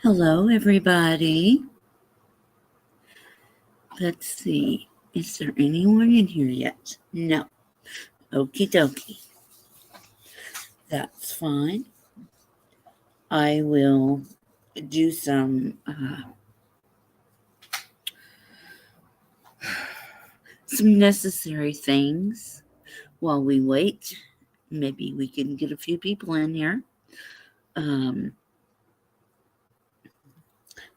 Hello, everybody. Let's see. Is there anyone in here yet? No. Okie dokie. That's fine. I will do some necessary things while we wait. Maybe we can get a few people in here.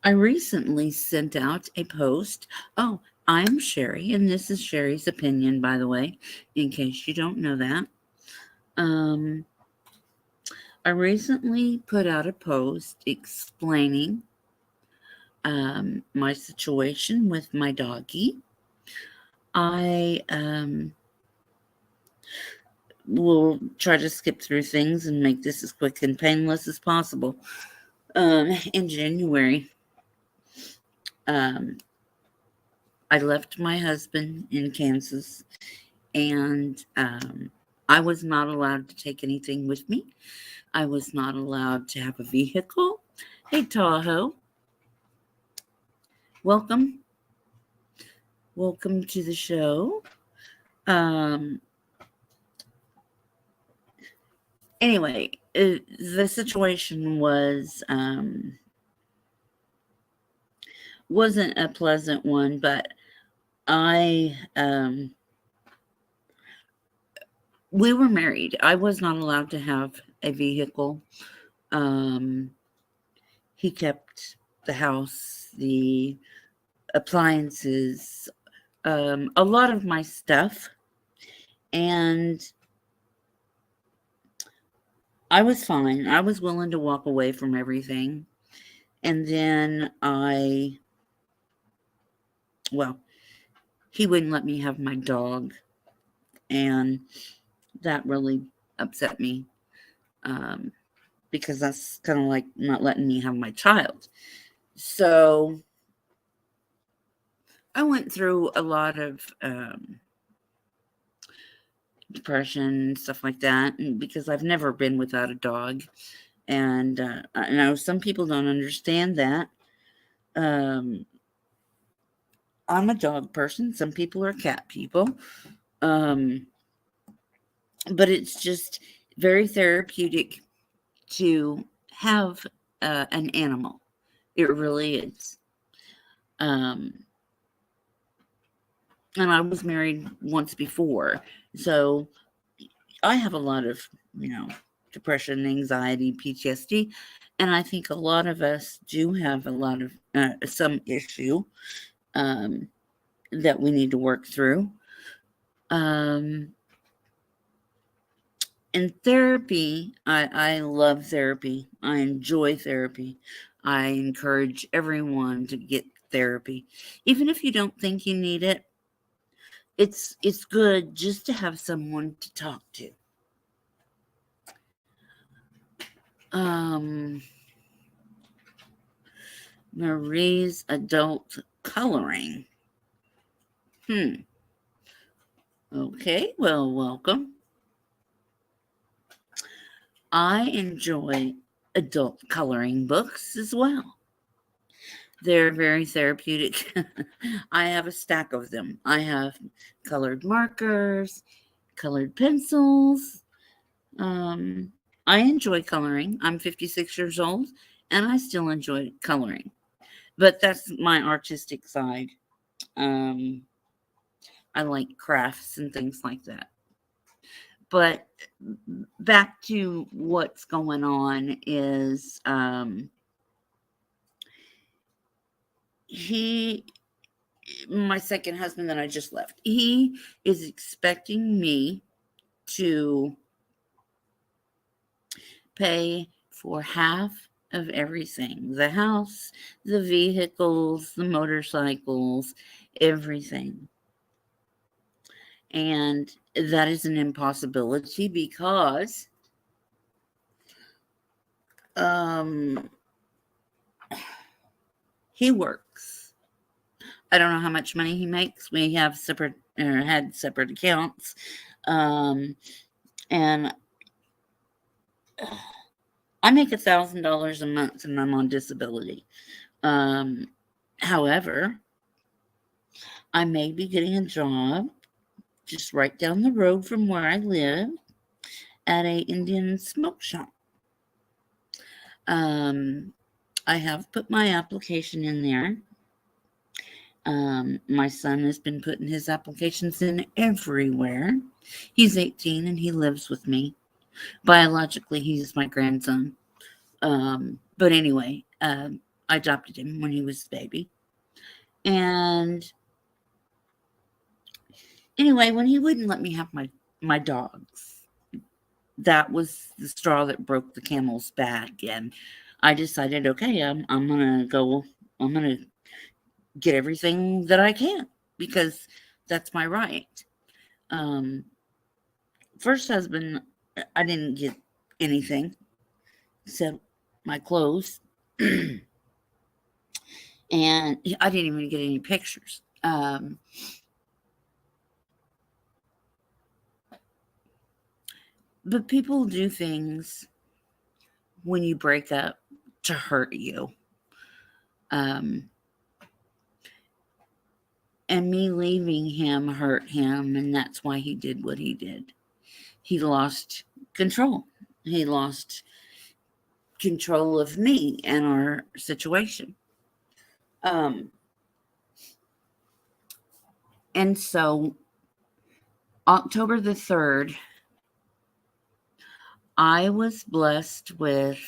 I recently sent out a post. Oh, I'm Sherry, and this is Sherry's opinion, by the way, in case you don't know that. I recently put out a post explaining my situation with my doggie. I will try to skip through things and make this as quick and painless as possible. In January, I left my husband in Kansas, and I was not allowed to take anything with me. I was not allowed to have a vehicle. Hey, Tahoe. Welcome. Welcome to the show. Anyway, the situation wasn't a pleasant one, but we were married. I was not allowed to have a vehicle. He kept the house, the appliances, a lot of my stuff, and I was fine. I was willing to walk away from everything. And then he wouldn't let me have my dog. And that really upset me, because that's kind of like not letting me have my child. So I went through a lot of depression, stuff like that, because I've never been without a dog. And I know some people don't understand that. I'm a dog person. Some people are cat people. But it's just very therapeutic to have an animal. It really is. And I was married once before, so I have a lot of, depression, anxiety, PTSD, and I think a lot of us do have a lot of some issue that we need to work through. In therapy, I love therapy. I enjoy therapy. I encourage everyone to get therapy. Even if you don't think you need it, it's good just to have someone to talk to. Marie's adult coloring. Okay, well, welcome. I enjoy adult coloring books as well. They're very therapeutic. I have a stack of them. I have colored markers, colored pencils. I enjoy coloring. I'm 56 years old, and I still enjoy coloring. But that's my artistic side. I like crafts and things like that. But back to what's going on is my second husband that I just left, he is expecting me to pay for half of everything: the house, the vehicles, the motorcycles, everything. And that is an impossibility because he works. I don't know how much money he makes. We have had separate accounts. And I make $1,000 a month and I'm on disability. However, I may be getting a job just right down the road from where I live at a Indian smoke shop. I have put my application in there. My son has been putting his applications in everywhere. He's 18 and he lives with me. Biologically, he's my grandson. But anyway, I adopted him when he was a baby. And anyway, when he wouldn't let me have my dogs, that was the straw that broke the camel's back. And I decided, okay, I'm gonna go. I'm gonna get everything that I can because that's my right. Um, First husband, I didn't get anything except my clothes, and I didn't even get any pictures. But people do things when you break up to hurt you. Um, and me leaving him hurt him, and that's why he did what he did. He lost control. He lost control of me and our situation. And so, October the 3rd, I was blessed with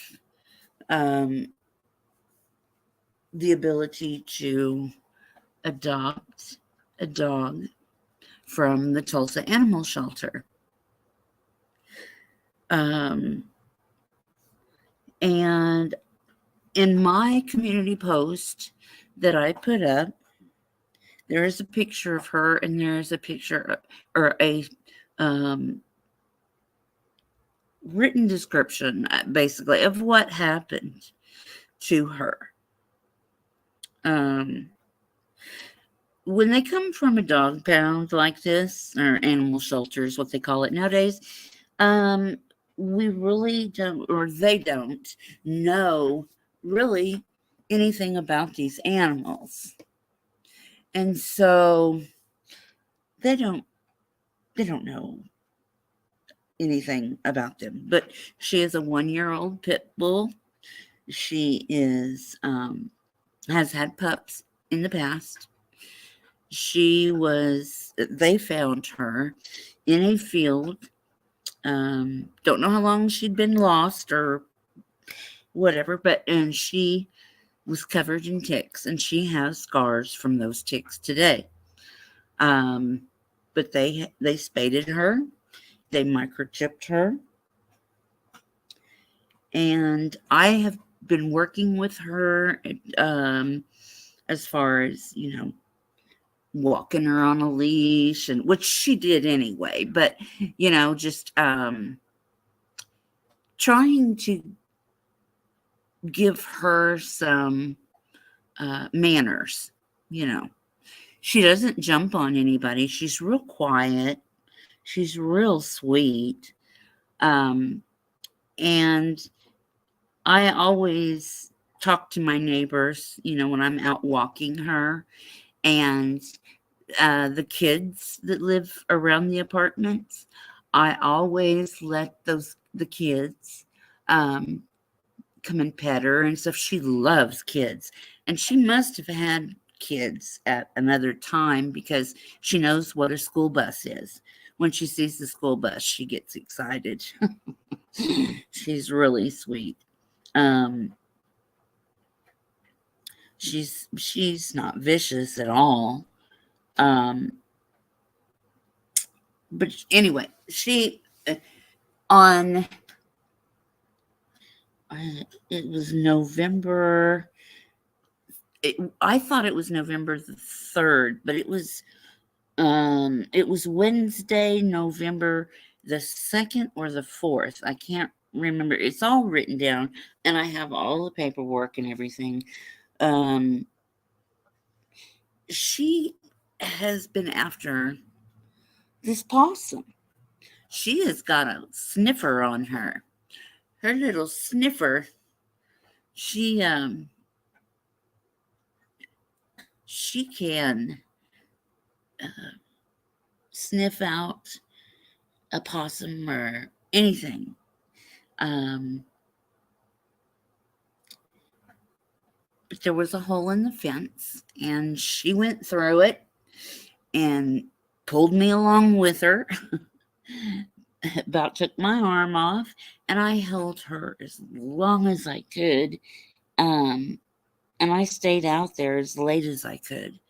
the ability to adopt a dog from the Tulsa Animal Shelter. And in my community post that I put up, there is a picture of her, and there is a picture or a written description, basically, of what happened to her. When they come from a dog pound like this, or animal shelter is what they call it nowadays, we really don't, or they don't know really anything about these animals. And so they don't know anything about them. But she is a 1-year-old pit bull. She is has had pups in the past. They found her in a field. Don't know how long she'd been lost or whatever, and she was covered in ticks, and she has scars from those ticks today. But they spaded her, they microchipped her, and I have been working with her as far as, walking her on a leash, and which she did anyway, but just trying to give her some manners. She doesn't jump on anybody. She's real quiet. She's real sweet. And I always talk to my neighbors, when I'm out walking her, and the kids that live around the apartments. I always let the kids come and pet her and stuff. She loves kids, and she must have had kids at another time because she knows what a school bus is. When she sees the school bus, she gets excited. She's really sweet. She's not vicious at all. But anyway, she on it was November. I thought it was November the 3rd, but it was Wednesday, November the 2nd or the 4th. I can't remember. It's all written down, and I have all the paperwork and everything. She has been after this possum. She has got a sniffer on her. her little sniffer, she she can sniff out a possum or anything. Um, but there was a hole in the fence, and she went through it and pulled me along with her. About took my arm off, and I held her as long as I could. And I stayed out there as late as I could,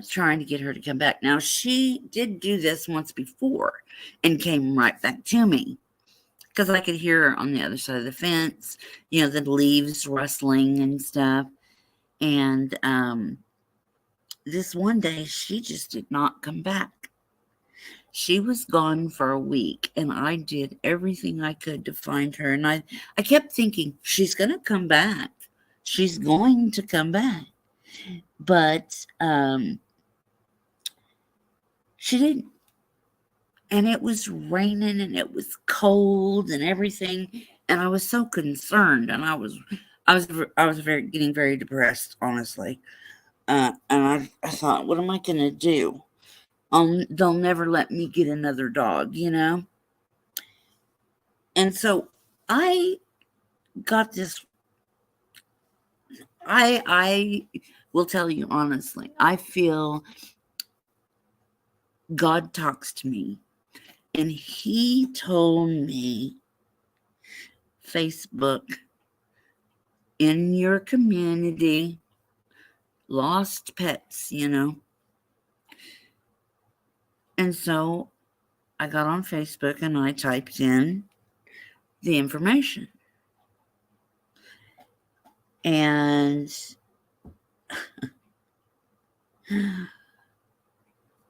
trying to get her to come back. Now, she did do this once before and came right back to me because I could hear her on the other side of the fence, the leaves rustling and stuff. And this one day, she just did not come back. She was gone for a week, and I did everything I could to find her. And I kept thinking, she's going to come back. She's going to come back. But she didn't. And it was raining, and it was cold and everything. And I was so concerned, and I was getting very depressed, honestly. And I thought, what am I going to do? They'll never let me get another dog, And so I got this. I will tell you honestly, I feel God talks to me, and he told me, Facebook, in your community, lost pets, And so I got on Facebook and I typed in the information. And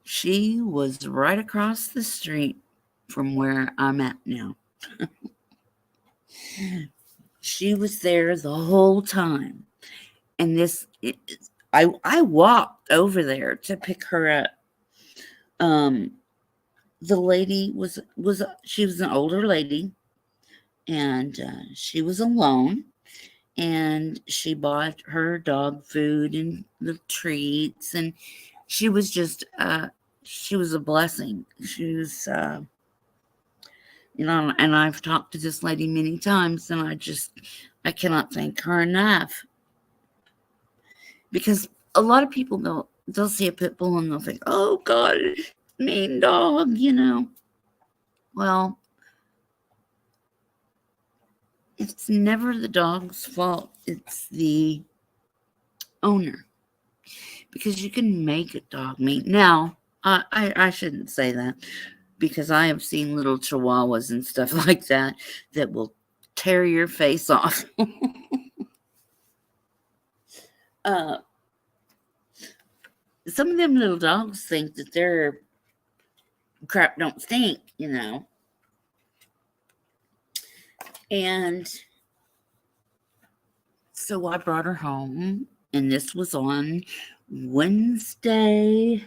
she was right across the street from where I'm at now. She was there the whole time. And I walked over there to pick her up. The lady she was an older lady, and she was alone, and she bought her dog food and the treats, and she was just she was a blessing. She was and I've talked to this lady many times, and I cannot thank her enough, because a lot of people they'll see a pit bull and they'll think, oh God, mean dog, Well, it's never the dog's fault. It's the owner, because you can make a dog mean. Now, I shouldn't say that, because I have seen little chihuahuas and stuff like that will tear your face off. Some of them little dogs think that their crap don't stink, And so I brought her home, and this was on Wednesday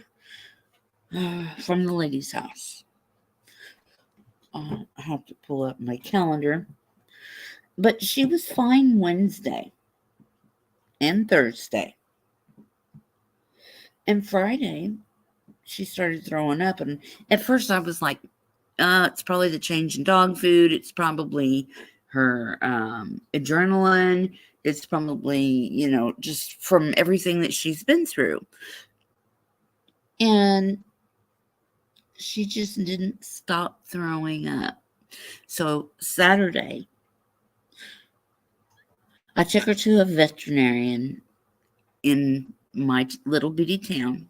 from the lady's house. I have to pull up my calendar. But she was fine Wednesday and Thursday. And Friday, she started throwing up. And at first I was like, it's probably the change in dog food. It's probably her adrenaline. It's probably, just from everything that she's been through. And she just didn't stop throwing up. So Saturday, I took her to a veterinarian in my little bitty town.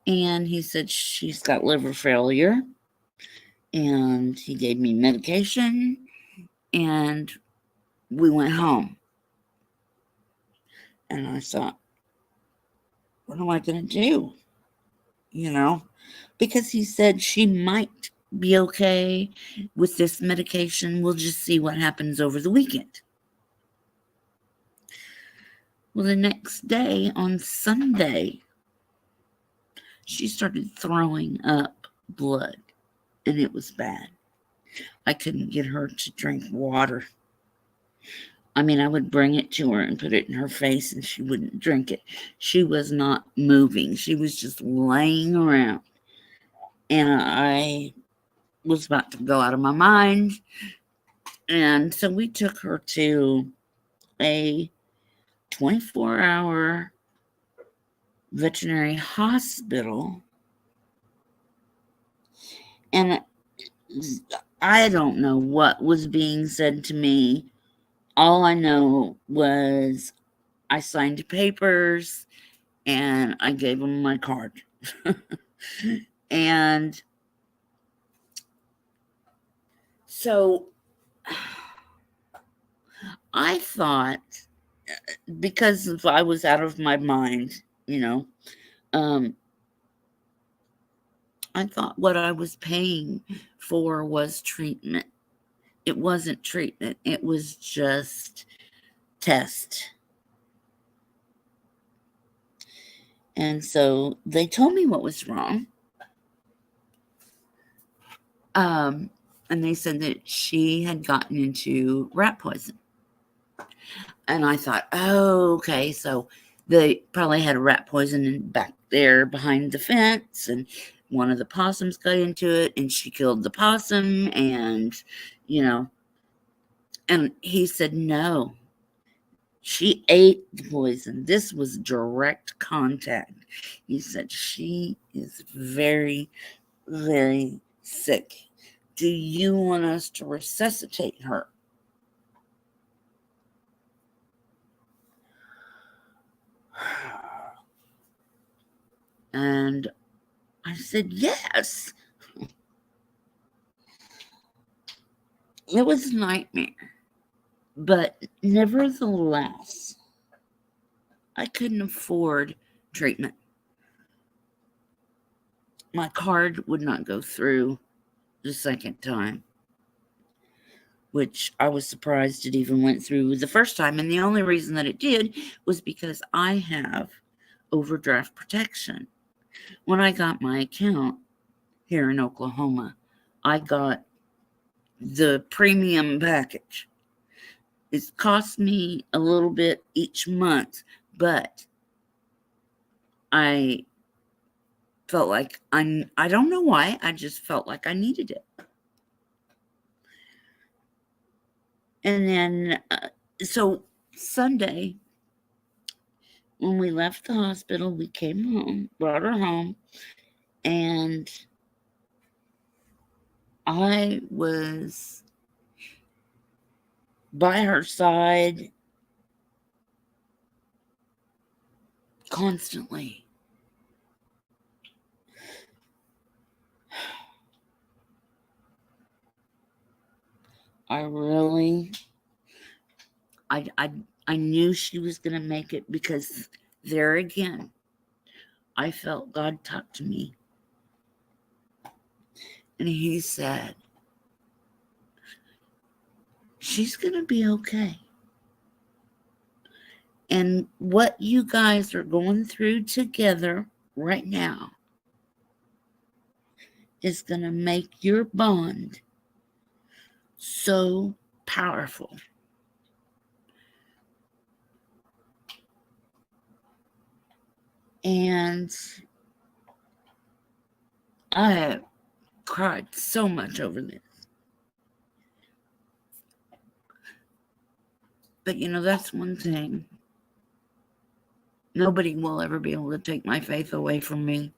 And he said she's got liver failure. And he gave me medication. And we went home. And I thought, what am I going to do? Because he said she might be okay with this medication. We'll just see what happens over the weekend. Well, the next day, on Sunday, she started throwing up blood, and it was bad. I couldn't get her to drink water. I mean, I would bring it to her and put it in her face, and she wouldn't drink it. She was not moving. She was just laying around. And I was about to go out of my mind. And so we took her to a 24-hour veterinary hospital. And I don't know what was being said to me. All I know was I signed papers and I gave them my card. And so I thought, because I was out of my mind, I thought what I was paying for was treatment. It wasn't treatment, it was just test. And so they told me what was wrong. And they said that she had gotten into rat poison. And I thought, oh, okay, so they probably had a rat poison back there behind the fence, and one of the possums got into it, and she killed the possum, and, and he said, no, she ate the poison. This was direct contact. He said, she is very, very sick. Do you want us to resuscitate her? And I said, yes. It was a nightmare. But nevertheless, I couldn't afford treatment. My card would not go through the second time, which I was surprised it even went through the first time. And the only reason that it did was because I have overdraft protection. When I got my account here in Oklahoma, I got the premium package. It cost me a little bit each month, but I felt like I don't know why, I just felt like I needed it. And then, so Sunday, when we left the hospital, we came home, brought her home, and I was by her side constantly. I knew she was going to make it, because there again, I felt God talk to me. And he said, she's going to be okay. And what you guys are going through together right now is going to make your bond so powerful. And I cried so much over this. But that's one thing. Nobody will ever be able to take my faith away from me.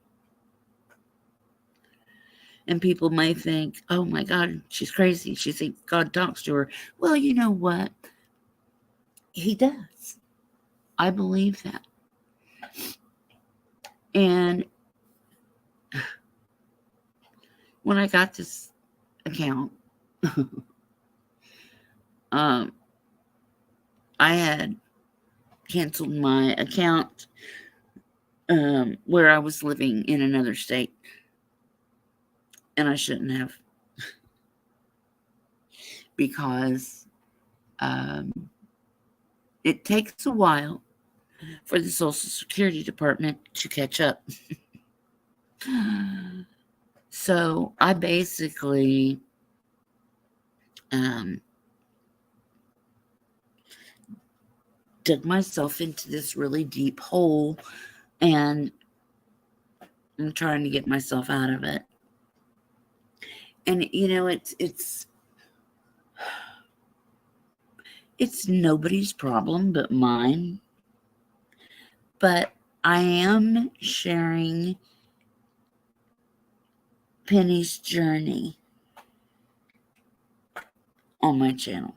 And people may think, oh my God, she's crazy. She thinks God talks to her. Well, you know what? He does. I believe that. And when I got this account, I had canceled my account where I was living in another state. And I shouldn't have. Because it takes a while for the Social Security Department to catch up. So I basically um, dug myself into this really deep hole, and I'm trying to get myself out of it. And it's nobody's problem but mine. But I am sharing Penny's journey on my channel.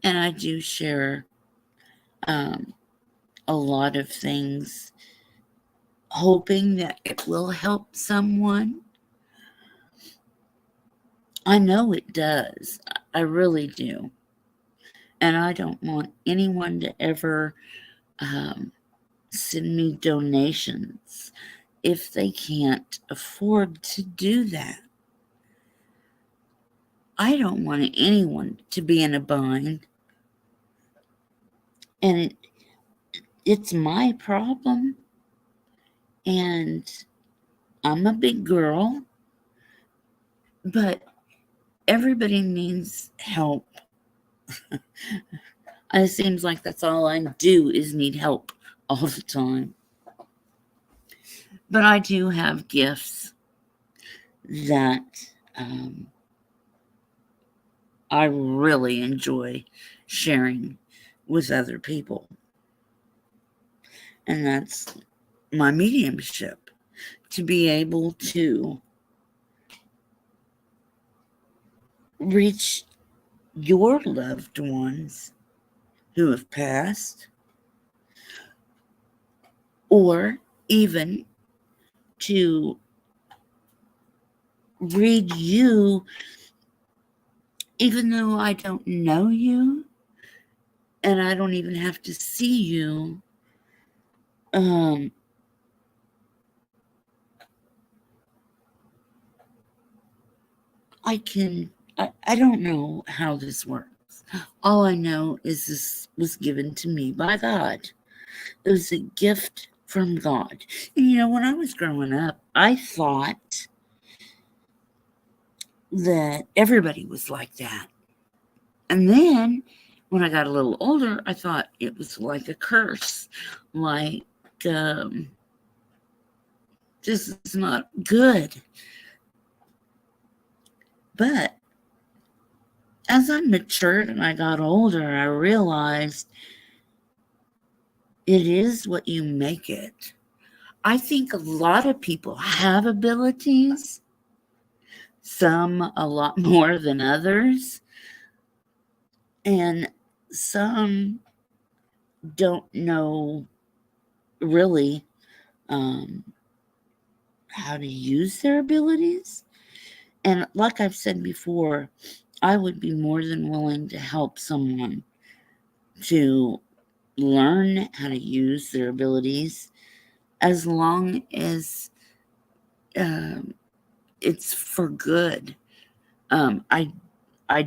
And I do share a lot of things, hoping that it will help someone. I know it does. I really do. And I don't want anyone to ever send me donations if they can't afford to do that. I don't want anyone to be in a bind. And it's my problem. And I'm a big girl. But everybody needs help. It seems like that's all I do is need help all the time. But I do have gifts that I really enjoy sharing with other people. And that's my mediumship, to be able to reach your loved ones who have passed, or even to read you, even though I don't know you and I don't even have to see you. I don't know how this works. All I know is this was given to me by God. It was a gift from God. And when I was growing up, I thought that everybody was like that. And then when I got a little older, I thought it was like a curse. Like, this is not good. But as I matured and I got older, I realized it is what you make it. I think a lot of people have abilities, some a lot more than others, and some don't know really how to use their abilities. And like I've said before, I would be more than willing to help someone to learn how to use their abilities, as long as it's for good. I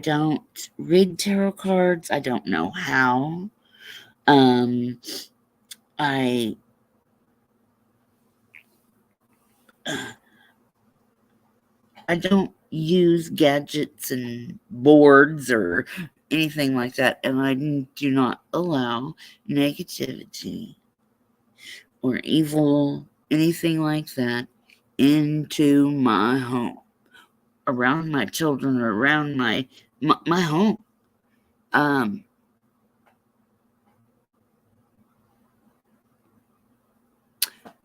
don't read tarot cards. I don't know how. I don't use gadgets and boards or anything like that, and I do not allow negativity or evil, anything like that, into my home, around my children, or around my home. And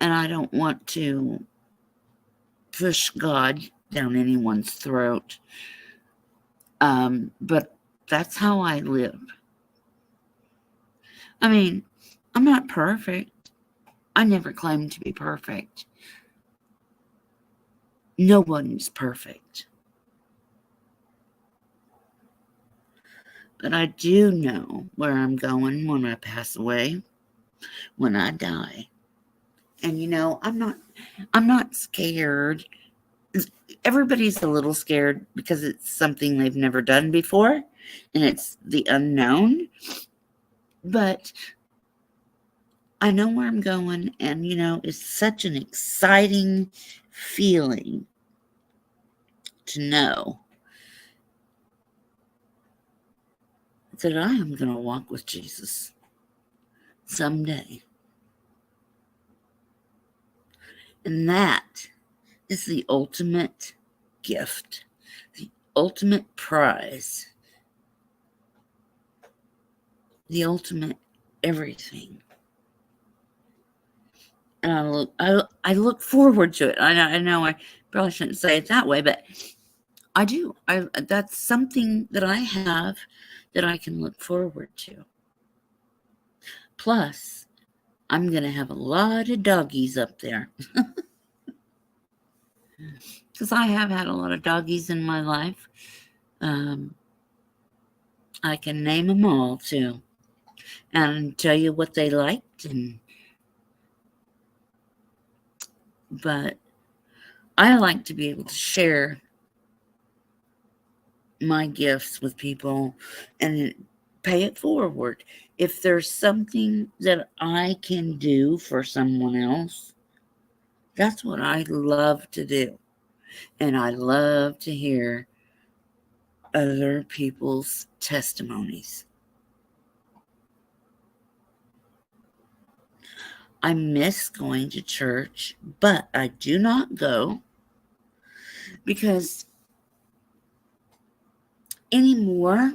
I don't want to push God down anyone's throat. But that's how I live. I mean, I'm not perfect. I never claimed to be perfect. No one's perfect. But I do know where I'm going when I pass away, when I die. And I'm not scared. Everybody's a little scared because it's something they've never done before, and it's the unknown. But I know where I'm going, and it's such an exciting feeling to know that I am going to walk with Jesus someday. And that is the ultimate gift, the ultimate prize, the ultimate everything. And I look forward to it. I know I probably shouldn't say it that way, but I do. That's something that I have that I can look forward to. Plus, I'm going to have a lot of doggies up there. Because I have had a lot of doggies in my life. I can name them all, too. And tell you what they liked. But I like to be able to share my gifts with people and pay it forward. If there's something that I can do for someone else, that's what I love to do. And I love to hear other people's testimonies. I miss going to church, but I do not go because anymore,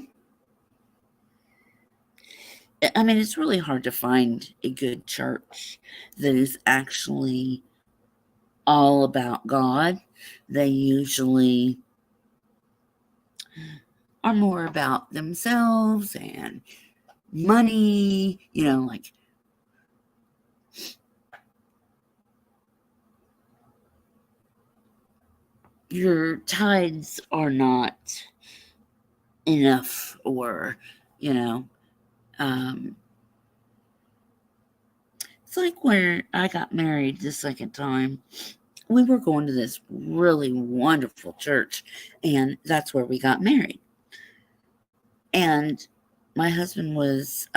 I mean, it's really hard to find a good church that is actually all about God. They usually are more about themselves and money, like your tithes are not enough, or, it's like when I got married the second time. We were going to this really wonderful church, and that's where we got married. And my husband was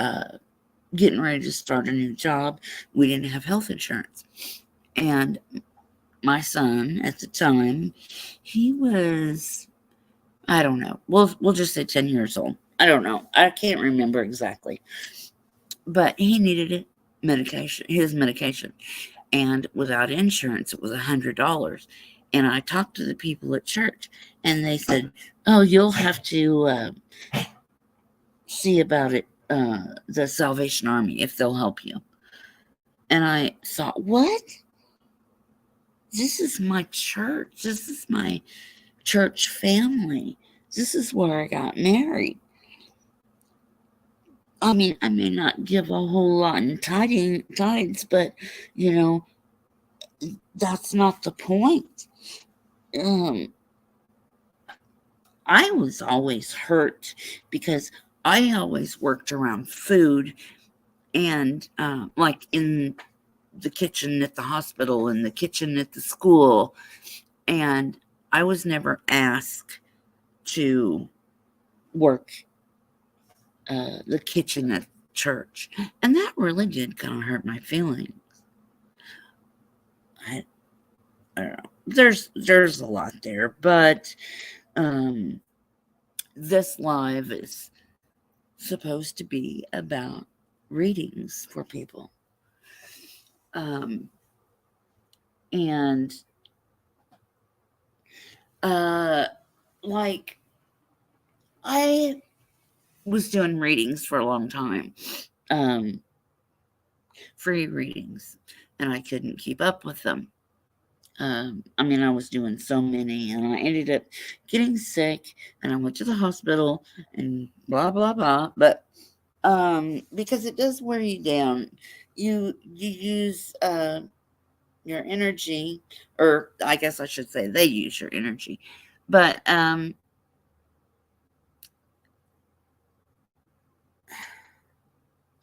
getting ready to start a new job. We didn't have health insurance. And my son at the time, he was, I don't know, we'll just say 10 years old. I don't know. I can't remember exactly. But he needed his medication. And without insurance, it was $100. And I talked to the people at church, and they said, "Oh, you'll have to see about it, the Salvation Army, if they'll help you." And I thought, what? This is my church. This is my church family. This is where I got married. I mean, I may not give a whole lot in tithes, but that's not the point. I was always hurt because I always worked around food, and like in the kitchen at the hospital and the kitchen at the school, and I was never asked to work the kitchen at church, and that really did kind of hurt my feelings. I don't know. There's a lot there, but this live is supposed to be about readings for people. And like I was doing readings for a long time, free readings, and I couldn't keep up with them. I mean, I was doing so many, and I ended up getting sick, and I went to the hospital, and blah blah blah. But because it does wear you down, you use your energy, or I guess I should say they use your energy. But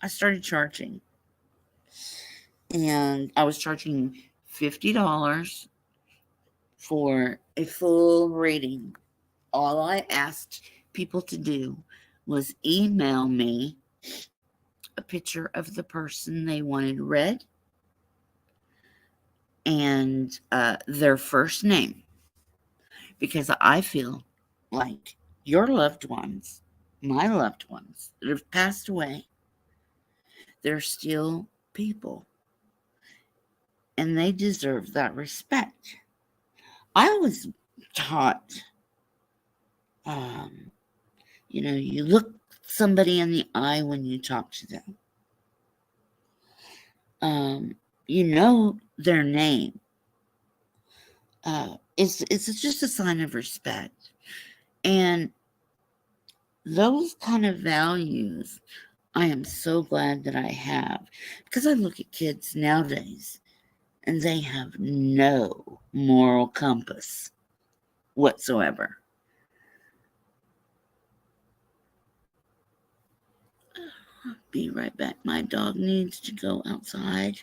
I started charging, and I was charging $50 for a full reading. All I asked people to do was email me a picture of the person they wanted read and their first name, because I feel like your loved ones my loved ones that have passed away, they're still people and they deserve that respect. I was taught, um, you look somebody in the eye when you talk to them. You know their name. It's just a sign of respect. And those kind of values, I am so glad that I have. Because I look at kids nowadays and they have no moral compass whatsoever. I'll be right back. My dog needs to go outside.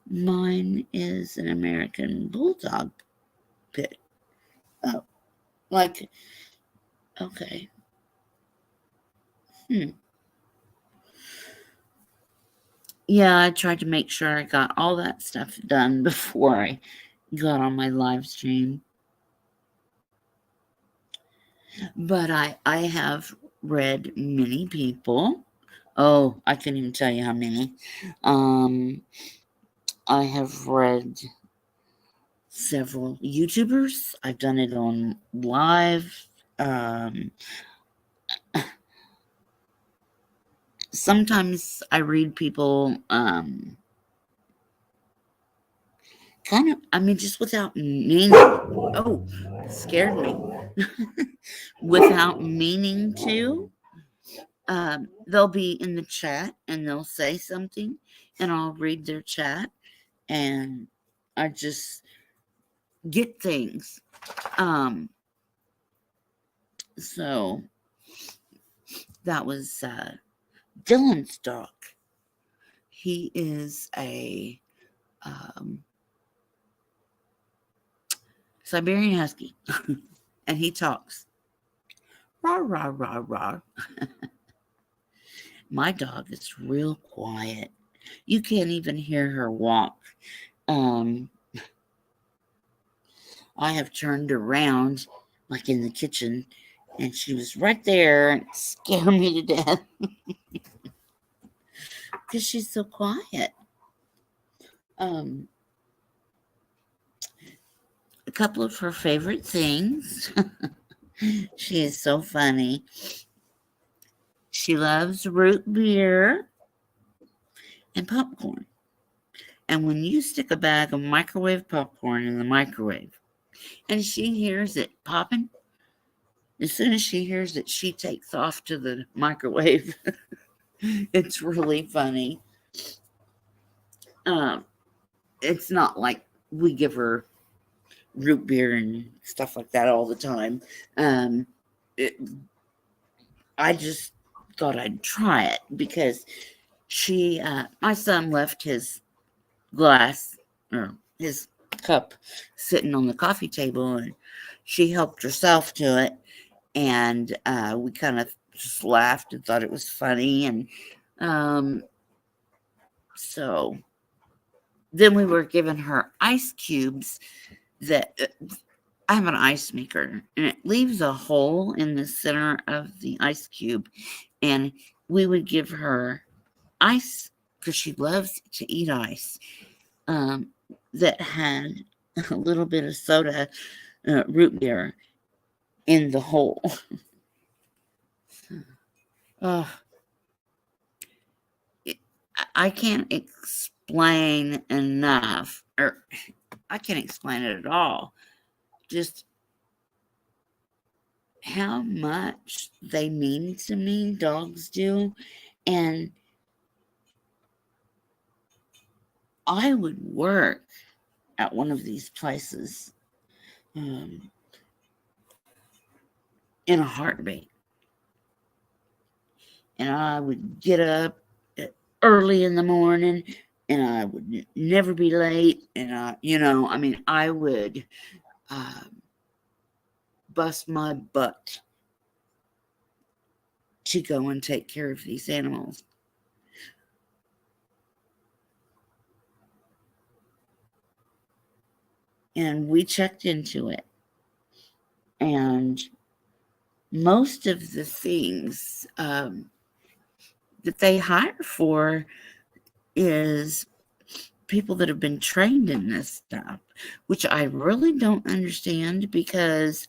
Mine is an American Bulldog pit. Oh, like, okay. Yeah, I tried to make sure I got all that stuff done before I got on my live stream. But I have read many people. Oh, I couldn't even tell you how many. I have read several YouTubers. I've done it on live. Sometimes I read people kind of, just without meaning. Oh, scared me. Without meaning to. They'll be in the chat and they'll say something, and I'll read their chat, and I just get things. So that was Dylan's dog. He is a Siberian Husky, and he talks. Rah, rah, rah, rah. My dog is real quiet. You can't even hear her walk. I have turned around, like in the kitchen, and she was right there and scared me to death because she's so quiet. A couple of her favorite things. She is so funny. She loves root beer and popcorn. And when you stick a bag of microwave popcorn in the microwave and she hears it popping, as soon as she hears it, she takes off to the microwave. It's really funny. It's not like we give her root beer and stuff like that all the time. I just thought I'd try it because my son left his glass or his cup sitting on the coffee table, and she helped herself to it, and we kind of just laughed and thought it was funny, and so then we were giving her ice cubes that I have an ice maker, and it leaves a hole in the center of the ice cube, and we would give her ice because she loves to eat ice that had a little bit of soda root beer in the hole. I can't explain enough, or I can't explain it at all, just how much they mean to me, dogs do. And I would work at one of these places in a heartbeat. And I would get up early in the morning, and I would never be late. And I would bust my butt to go and take care of these animals. And we checked into it. And most of the things that they hire for is people that have been trained in this stuff, which I really don't understand because,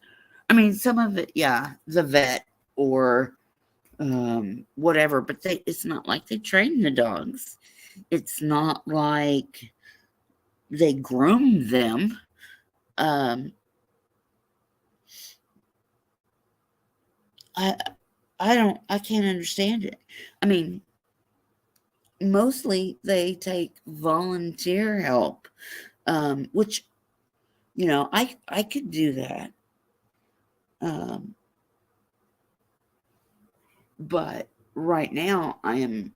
I mean, some of it, yeah, the vet or whatever, but it's not like they train the dogs. It's not like they groom them. Um, I I can't understand it. I mean, mostly they take volunteer help, which I could do that. Um, but right now I am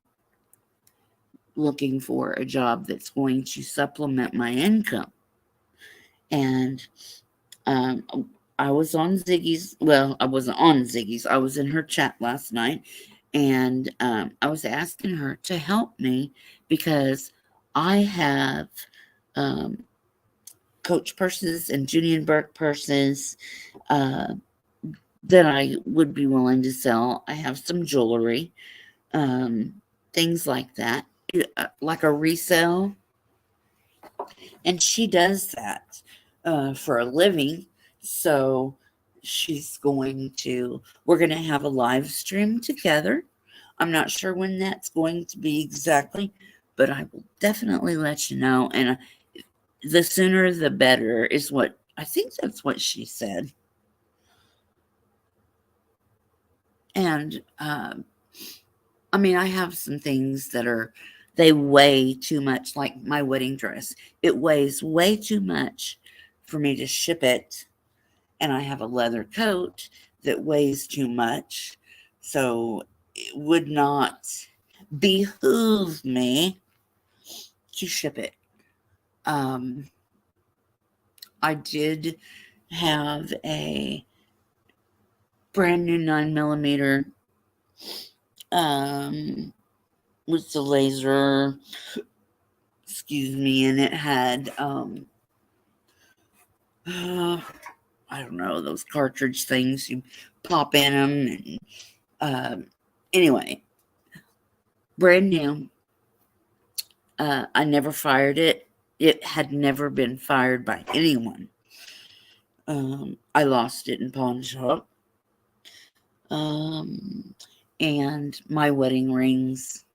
looking for a job that's going to supplement my income. And um, I was on Ziggy's. Well, I wasn't on Ziggy's. I was in her chat last night, and I was asking her to help me because I have um, Coach purses and Judy and Burke purses uh, that I would be willing to sell. I have some jewelry, um, things like that, like a resale. And she does that for a living. So we're going to have a live stream together. I'm not sure when that's going to be exactly, but I will definitely let you know. And the sooner the better is what I think that's what she said. And I mean, I have some things they weigh too much, like my wedding dress. It weighs way too much for me to ship it. And I have a leather coat that weighs too much. So it would not behoove me to ship it. Um, I did have a brand new 9mm with the laser, excuse me, and it had I don't know, those cartridge things you pop in them. And anyway, brand new. I never fired it. It had never been fired by anyone. I lost it in pawn shop. And my wedding rings,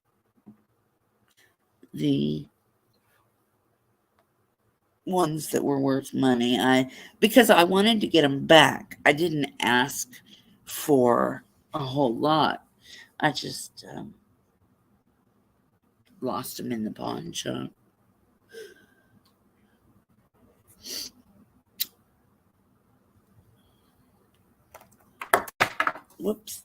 the ones that were worth money, because I wanted to get them back. I didn't ask for a whole lot. I just lost them in the pawn shop. Whoops.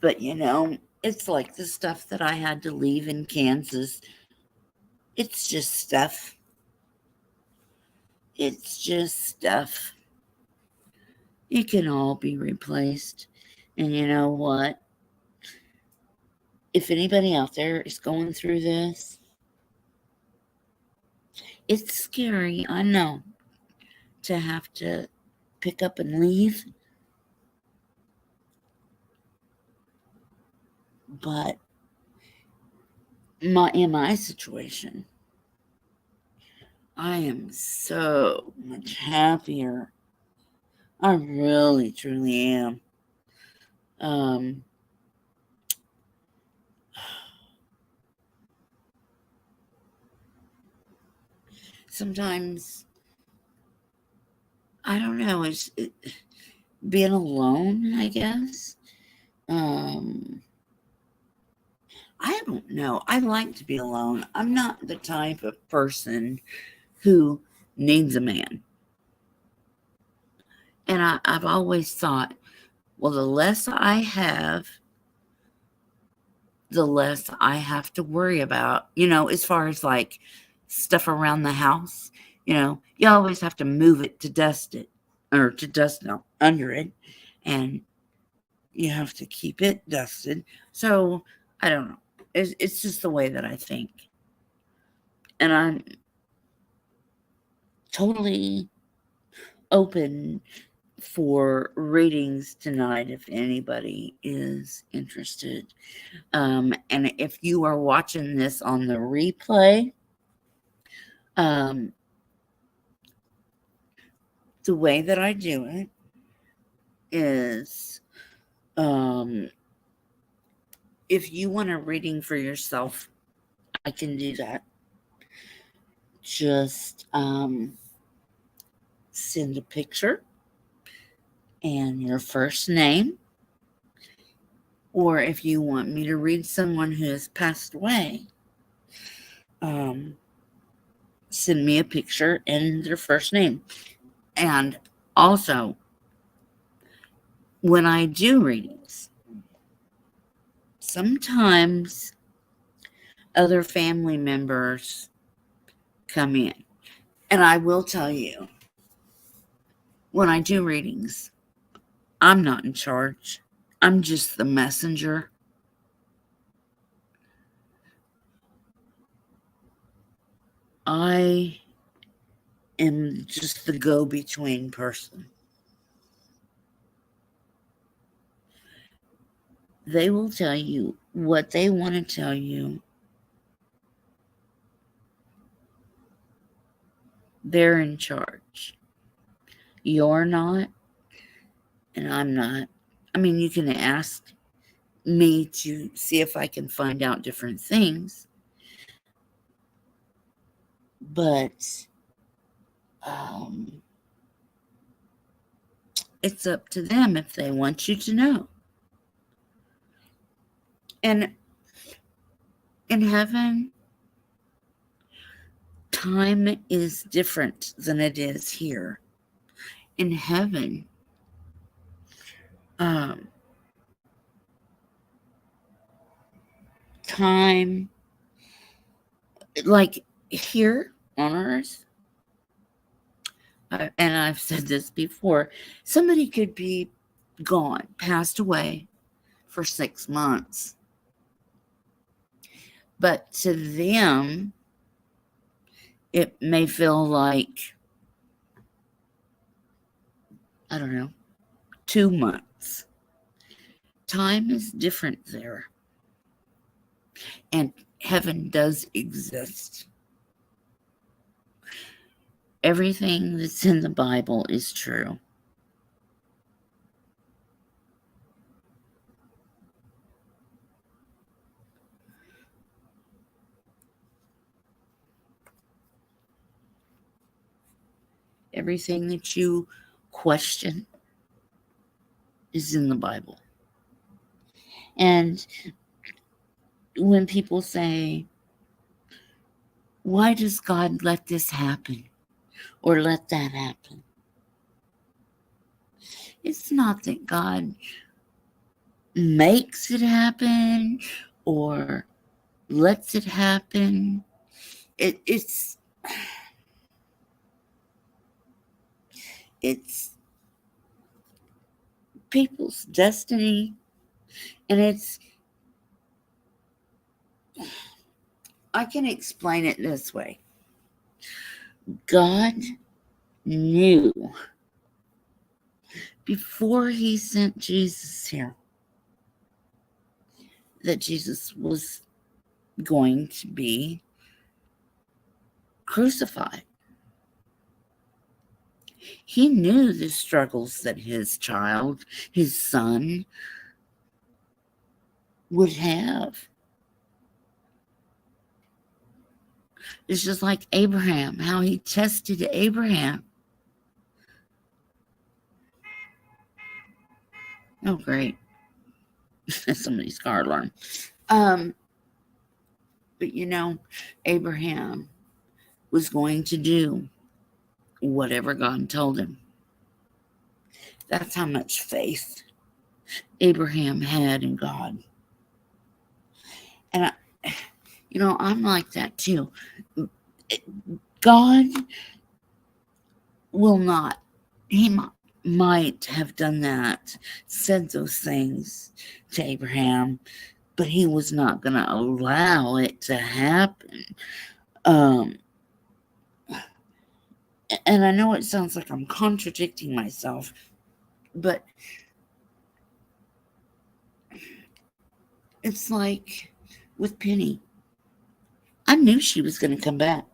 But it's like the stuff that I had to leave in Kansas. It's just stuff. It's just stuff. It can all be replaced. And you know what? If anybody out there is going through this, it's scary, I know, to have to pick up and leave. But in my situation, I am so much happier. I really, truly am. Sometimes, I don't know, being alone, I guess. I don't know. I like to be alone. I'm not the type of person who needs a man. And I've always thought, well, the less I have, the less I have to worry about, as far as like stuff around the house. You always have to move it to dust it or to dust under it. And you have to keep it dusted. So I don't know. It's just the way that I think. And totally open for readings tonight if anybody is interested. And if you are watching this on the replay, the way that I do it is if you want a reading for yourself, I can do that. Just send a picture and your first name. Or if you want me to read someone who has passed away, send me a picture and their first name. And also, when I do readings, sometimes other family members come in. And I will tell you, when I do readings, I'm not in charge. I'm just the messenger. I am just the go-between person. They will tell you what they want to tell you. They're in charge. You're not, and I'm not. I mean, you can ask me to see if I can find out different things, but it's up to them if they want you to know. And in heaven, time is different than it is here. In heaven, time, like here on earth, and I've said this before, somebody could be gone, passed away for 6 months. But to them, it may feel like, I don't know, 2 months. Time is different there. And heaven does exist. Everything that's in the Bible is true. Everything that you question is in the Bible. And when people say, why does God let this happen or let that happen? It's not that God makes it happen or lets it happen. It's people's destiny, and I can explain it this way. God knew before he sent Jesus here that Jesus was going to be crucified. He knew the struggles that his child, his son, would have. It's just like Abraham, how he tested Abraham. Oh, great. Somebody's car alarm. But Abraham was going to do whatever God told him. That's how much faith Abraham had in God. And I'm like that too. God will not, he might have done that, said those things to Abraham, but he was not going to allow it to happen. And I know it sounds like I'm contradicting myself, but it's like with Penny. I knew she was going to come back.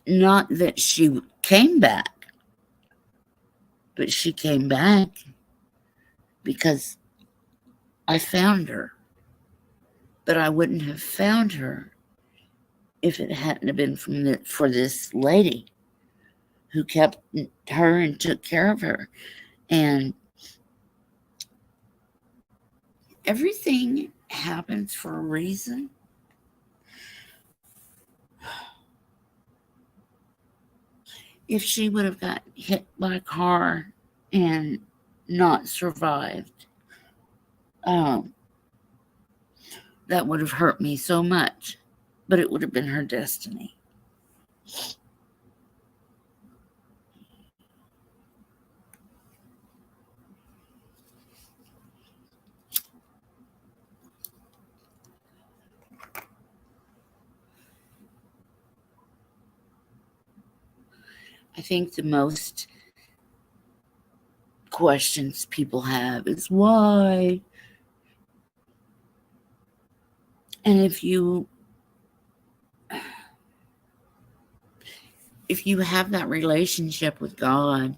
Not that she came back, but she came back because I found her. But I wouldn't have found her if it hadn't been for this lady who kept her and took care of her. And everything happens for a reason. If she would have got hit by a car and not survived, that would have hurt me so much, but it would have been her destiny. I think the most questions people have is why? And if you have that relationship with God,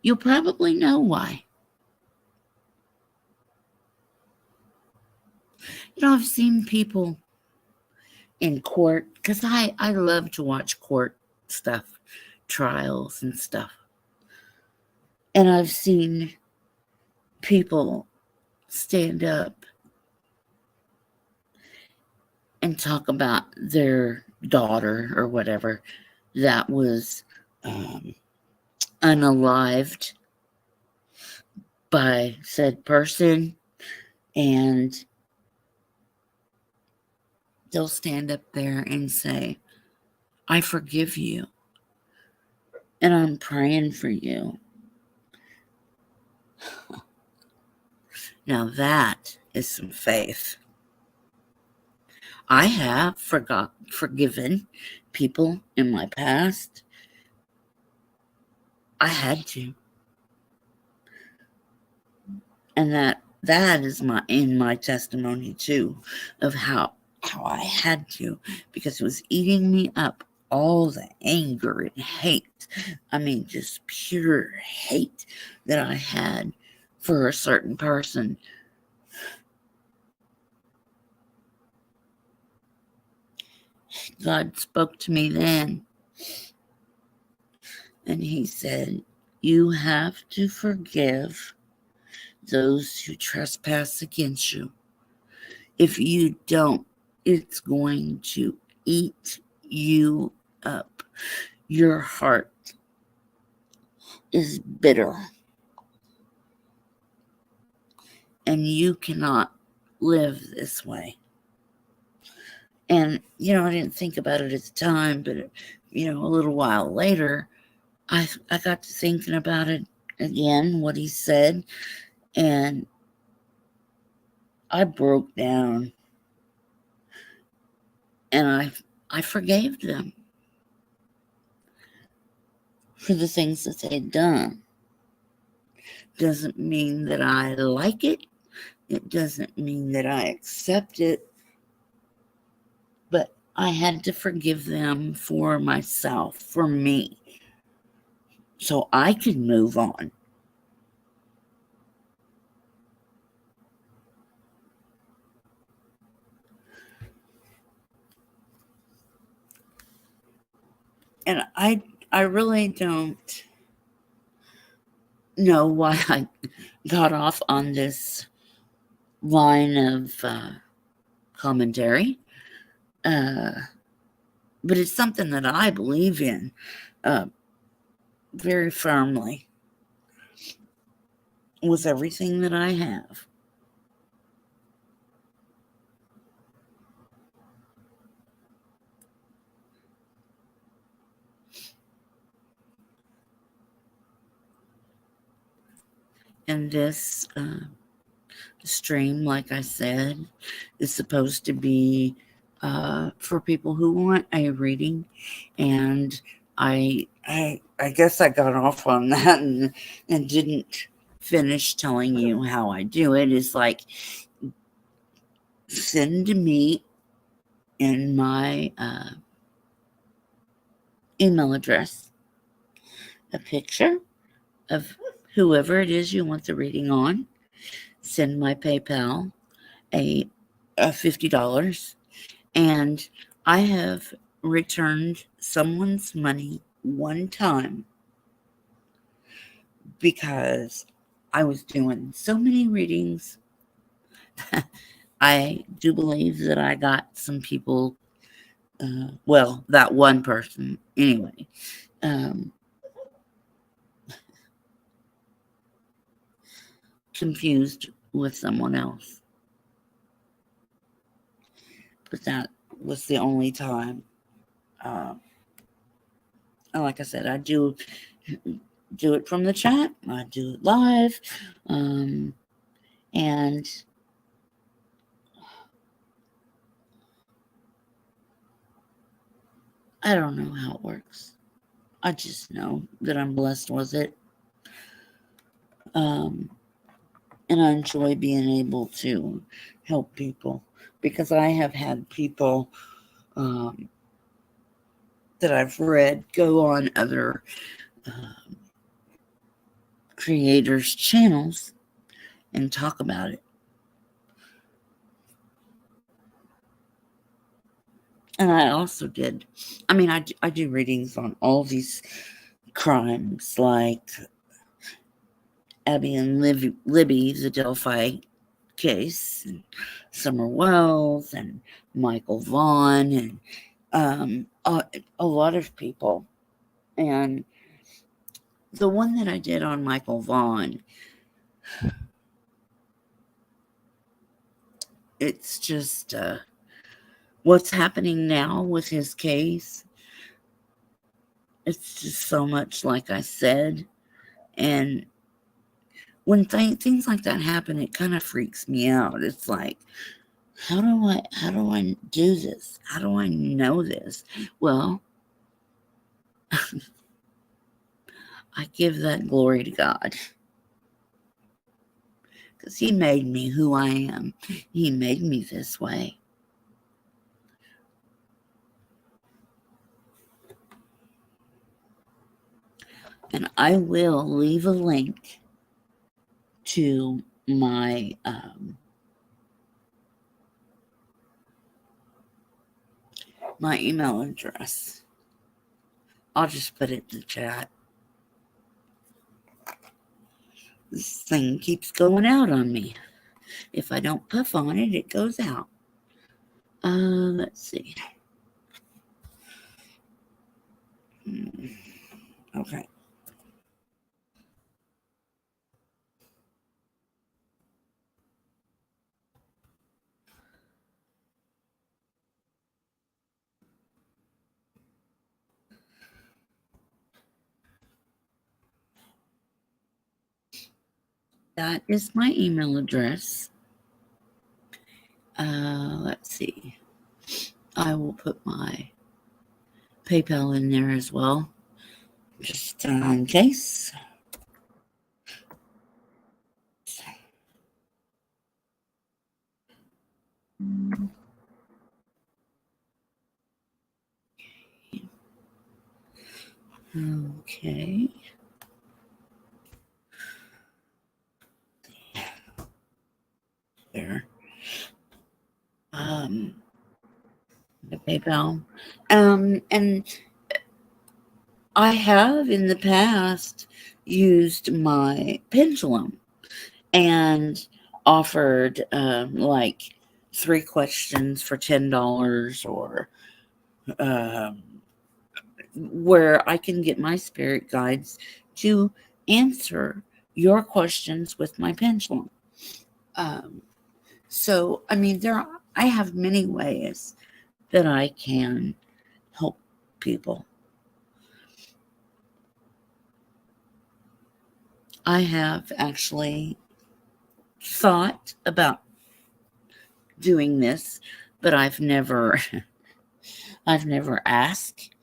you'll probably know why. I've seen people in court, because I love to watch court stuff, trials and stuff. And I've seen people stand up and talk about their daughter or whatever that was unalived by said person, and they'll stand up there and say, I forgive you, and I'm praying for you. Now that is some faith. I have forgiven people in my past. I had to. And that is in my testimony too, of how I had to, because it was eating me up, all the anger and hate. I mean, just pure hate that I had for a certain person. God spoke to me then, and he said, you have to forgive those who trespass against you. If you don't, it's going to eat you up. Your heart is bitter, and you cannot live this way. And, I didn't think about it at the time, but, a little while later, I got to thinking about it again, what he said, and I broke down, and I forgave them for the things that they'd done. Doesn't mean that I like it. It doesn't mean that I accept it. But I had to forgive them for myself, for me, so I could move on. And I really don't know why I got off on this line of commentary, but it's something that I believe in very firmly with everything that I have. And this stream, like I said, is supposed to be for people who want a reading, and I guess I got off on that and didn't finish telling you how I do it. Is like, send me in my email address a picture of whoever it is you want the reading on. Send my PayPal a $50, and I have returned someone's money one time because I was doing so many readings. I do believe that I got some people, well, that one person anyway, confused with someone else. But that was the only time. Like I said, I do it from the chat. I do it live. And I don't know how it works. I just know that I'm blessed with it. And I enjoy being able to help people, because I have had people that I've read go on other creators' channels and talk about it. And I also did, I do readings on all these crimes, like Abby and Libby, the Delphi case, and Summer Wells, and Michael Vaughn, and a lot of people. And the one that I did on Michael Vaughn, it's just what's happening now with his case. It's just so much like I said. And when things like that happen, it kind of freaks me out. It's like, how do I do this? How do I know this? Well, I give that glory to God, because He made me who I am. He made me this way. And I will leave a link to my my email address. I'll just put it in the chat. This thing keeps going out on me. If I don't puff on it, it goes out. Let's see. Okay. That is my email address. Let's see. I will put my PayPal in there as well, just in case. Okay. There. The PayPal. And I have in the past used my pendulum and offered like 3 questions for $10, or where I can get my spirit guides to answer your questions with my pendulum. So, I have many ways that I can help people. I have actually thought about doing this but I've never I've never asked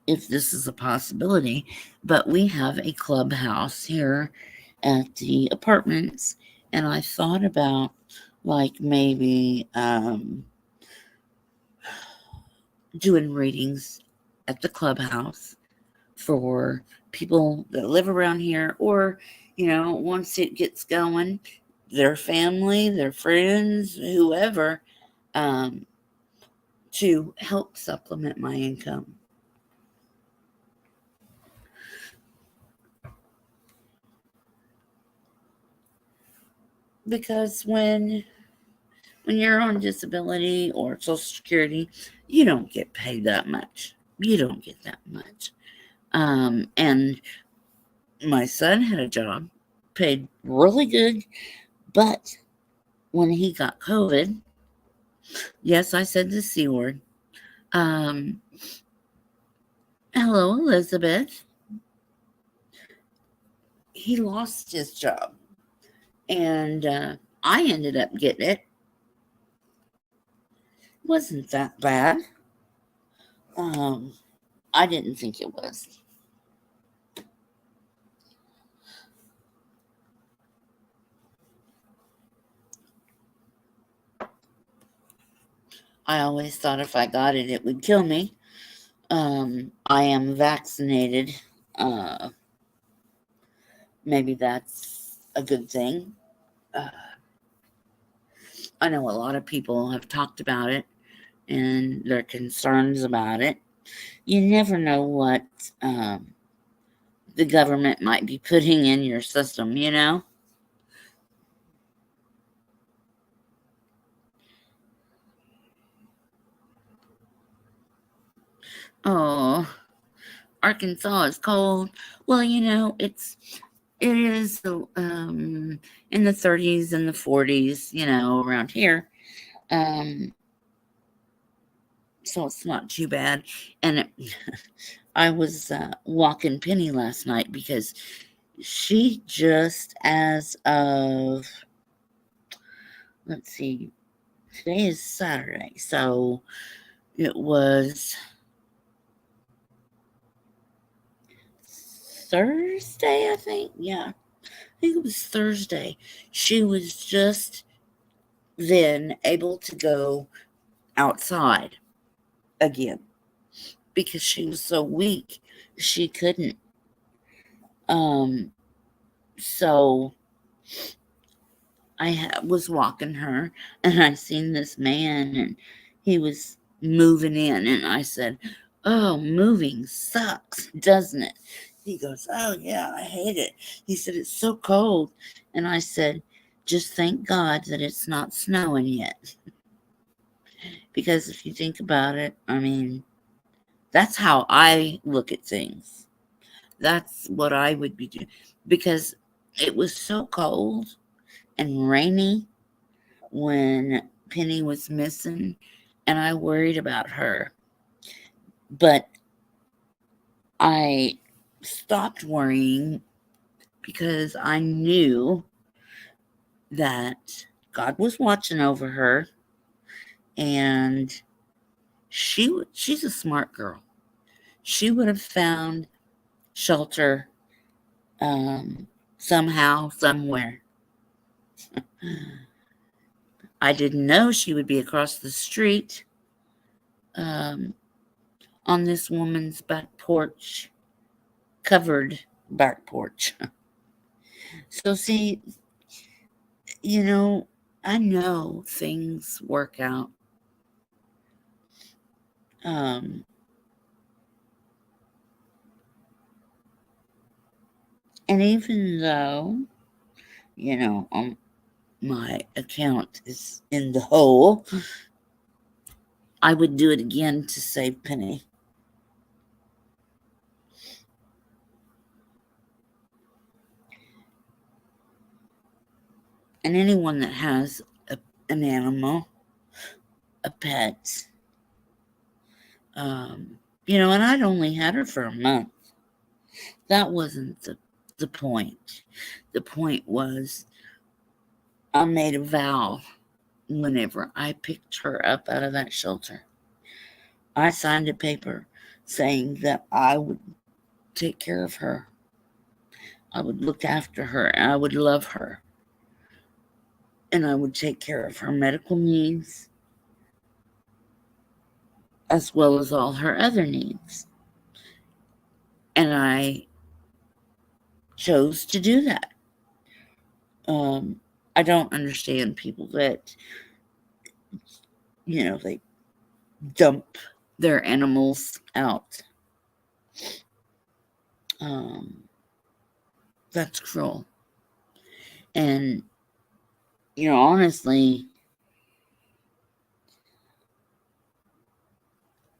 if this is a possibility. But we have a clubhouse here at the apartments, and I thought about like maybe doing readings at the clubhouse for people that live around here, or once it gets going, their family, their friends, whoever, to help supplement my income. Because when you're on disability or Social Security, you don't get paid that much. You don't get that much. And my son had a job, paid really good, but when he got COVID, yes, I said the C word. Hello, Elizabeth. He lost his job, and I ended up getting it. Wasn't that bad. I didn't think it was. I always thought if I got it, it would kill me. I am vaccinated. Maybe that's a good thing. I know a lot of people have talked about it and their concerns about it. You never know what the government might be putting in your system, Oh, Arkansas is cold. Well, it is in the 30s and the 40s, around here. So it's not too bad. And I was walking Penny last night because she just as of, let's see, today is Saturday. So it was Thursday, I think. Yeah, I think it was Thursday. She was just then able to go outside again because she was so weak she couldn't. So I was walking her, and I seen this man, and he was moving in, and I said, "Oh, moving sucks, doesn't it?" He goes, "Oh yeah, I hate it." He said, "It's so cold," and I said, "Just thank God that it's not snowing yet." Because if you think about it, I mean, that's how I look at things. That's what I would be doing. Because it was so cold and rainy when Penny was missing, and I worried about her. But I stopped worrying because I knew that God was watching over her, and she's a smart girl. She would have found shelter somehow, somewhere. I didn't know she would be across the street on this woman's back porch, covered back porch. So, see, I know things work out. And even though, my account is in the hole, I would do it again to save Penny. And anyone that has an animal, a pet, and I'd only had her for a month. That wasn't the point. The point was I made a vow whenever I picked her up out of that shelter, I signed a paper saying that I would take care of her. I would look after her and I would love her. And I would take care of her medical needs as well as all her other needs. And I chose to do that. I don't understand people that, they dump their animals out. That's cruel. And, honestly,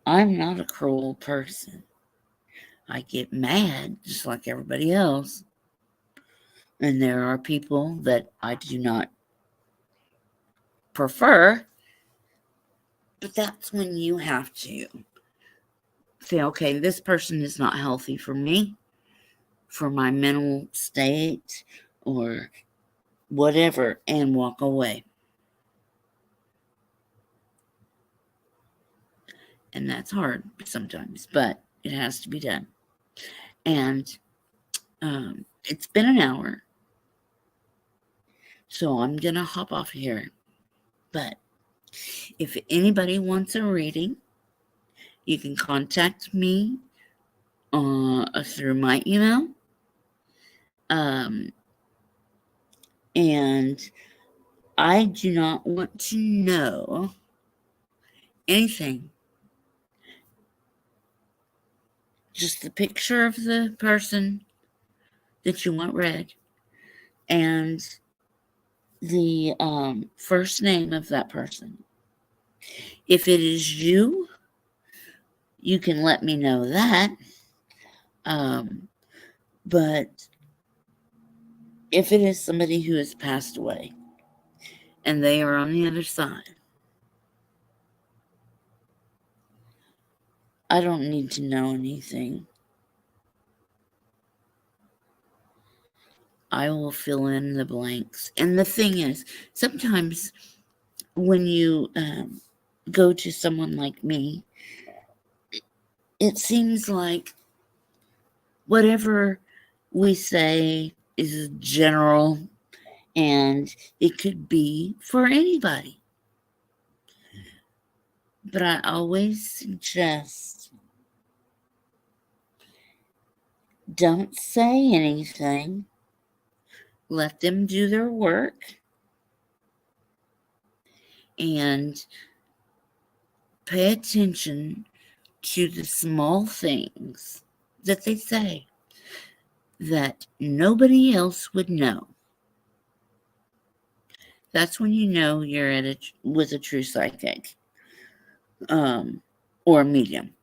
I'm not a cruel person. I get mad just like everybody else. And there are people that I do not prefer. But that's when you have to say, okay, this person is not healthy for me, for my mental state, or whatever, and walk away. And that's hard sometimes, but it has to be done. And it's been an hour, so I'm going to hop off here. But if anybody wants a reading, you can contact me through my email. And I do not want to know anything. Just the picture of the person that you want read and the first name of that person. If it is you, you can let me know that. But if it is somebody who has passed away and they are on the other side, I don't need to know anything. I will fill in the blanks. And the thing is, sometimes when you go to someone like me, it seems like whatever we say is general and it could be for anybody. But I always suggest don't say anything. Let them do their work. And pay attention to the small things that they say that nobody else would know. That's when you know you're with a true psychic or a medium.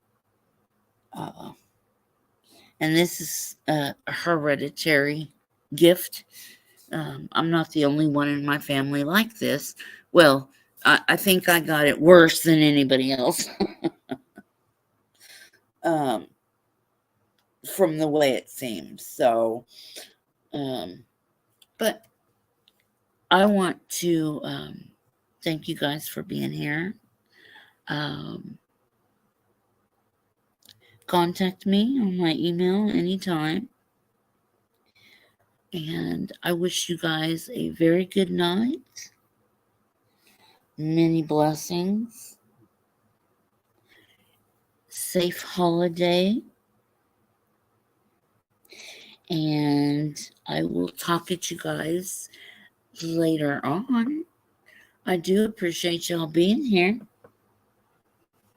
And this is a hereditary gift. I'm not the only one in my family like this. Well, I think I got it worse than anybody else. From the way it seems. So, but I want to thank you guys for being here. Contact me on my email anytime. And I wish you guys a very good night. Many blessings. Safe holiday. And I will talk to you guys later on. I do appreciate y'all being here.